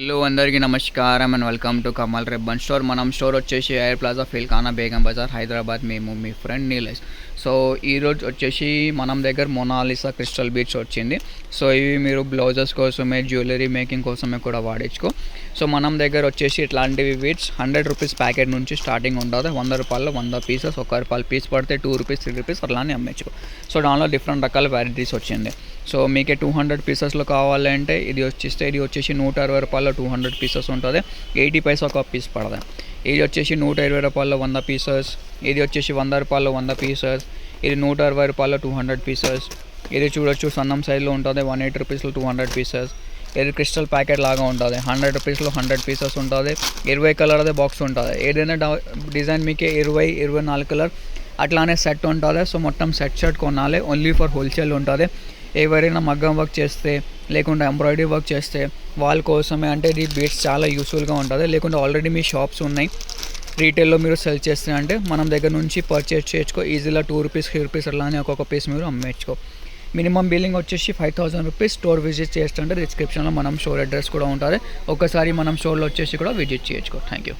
Hello అందరికీ నమస్కారం and welcome to Kamal ribbon store. మనం స్టోర్ వచ్చేసి ఎయిర్ ప్లాజా ఫిల్ఖానా బేగం బజార్ హైదరాబాద్. మేము మీ ఫ్రెండ్ నీలేష్. సో ఈరోజు వచ్చేసి మనం దగ్గర మొనాలిసా క్రిస్టల్ బీడ్స్ వచ్చింది. సో ఇవి మీరు బ్లౌజెస్ కోసమే, జ్యువెలరీ మేకింగ్ కోసమే కూడా వాడించుకో. సో మనం దగ్గర వచ్చేసి ఇట్లాంటివి బీడ్స్ 100 రూపీస్ ప్యాకెట్ నుంచి స్టార్టింగ్ ఉంటుంది. 100 రూపాయలు 100 పీసెస్, ₹1 పీస్ పడితే 2 రూపీస్ 3 రూపీస్ అట్లానే అమ్మేసుకో. సో దానిలో డిఫరెంట్ రకాల వెరైటీస్ వచ్చింది. సో మీకే 200 పీసెస్లో కావాలంటే ఇది వచ్చేసి 160 రూపాయలు 200 పీసెస్ ఉంటుంది. 80 పైసా ఒక పీస్ పడదు. ఇది వచ్చేసి 120 రూపాయలు 100 పీసెస్. ఇది వచ్చేసి 100 రూపాయలు 100 పీసెస్. ఇది 160 రూపాయలు 200 పీసెస్. ఇది చూడొచ్చు సన్నం సైజులో ఉంటుంది. 180 రూపీస్లో 200 పీసెస్. ఇది క్రిస్టల్ ప్యాకెట్ లాగా ఉంటుంది. 100 రూపీస్లో 100 పీసెస్ ఉంటుంది. 20 కలర్దే బాక్స్ ఉంటుంది. ఏదైనా డిజైన్ మీకే 24 కలర్ అట్లానే సెట్ ఉంటుంది. సో మొత్తం సెట్ కొనాలి. ఓన్లీ ఫర్ హోల్సేల్ ఉంటుంది. ఎవరైనా మగ్గం వర్క్ చేస్తే లేకుంటే ఎంబ్రాయిడరీ వర్క్ చేస్తే వాళ్ళ కోసమే. అంటే ఇది బీడ్స్ చాలా యూస్ఫుల్గా ఉంటుంది. లేకుంటే ఆల్రెడీ మీ షాప్స్ ఉన్నాయి, రీటైల్లో మీరు సెల్ చేస్తే అంటే మనం దగ్గర నుంచి పర్చేస్ చేసుకో. ఈజీగా 2 రూపీస్ 3 రూపీస్ అలానే ఒక్కొక్క పీస్ మీరు అమ్మేసుకో. మినిమం బిల్లింగ్ వచ్చేసి 5000 రూపీస్. స్టోర్ విజిట్ చేస్తుంటే డిస్క్రిప్షన్లో మనం స్టోర్ అడ్రస్ కూడా ఉంటుంది. ఒకసారి మనం స్టోర్లో వచ్చేసి కూడా విజిట్ చేయొచ్చు. Thank you.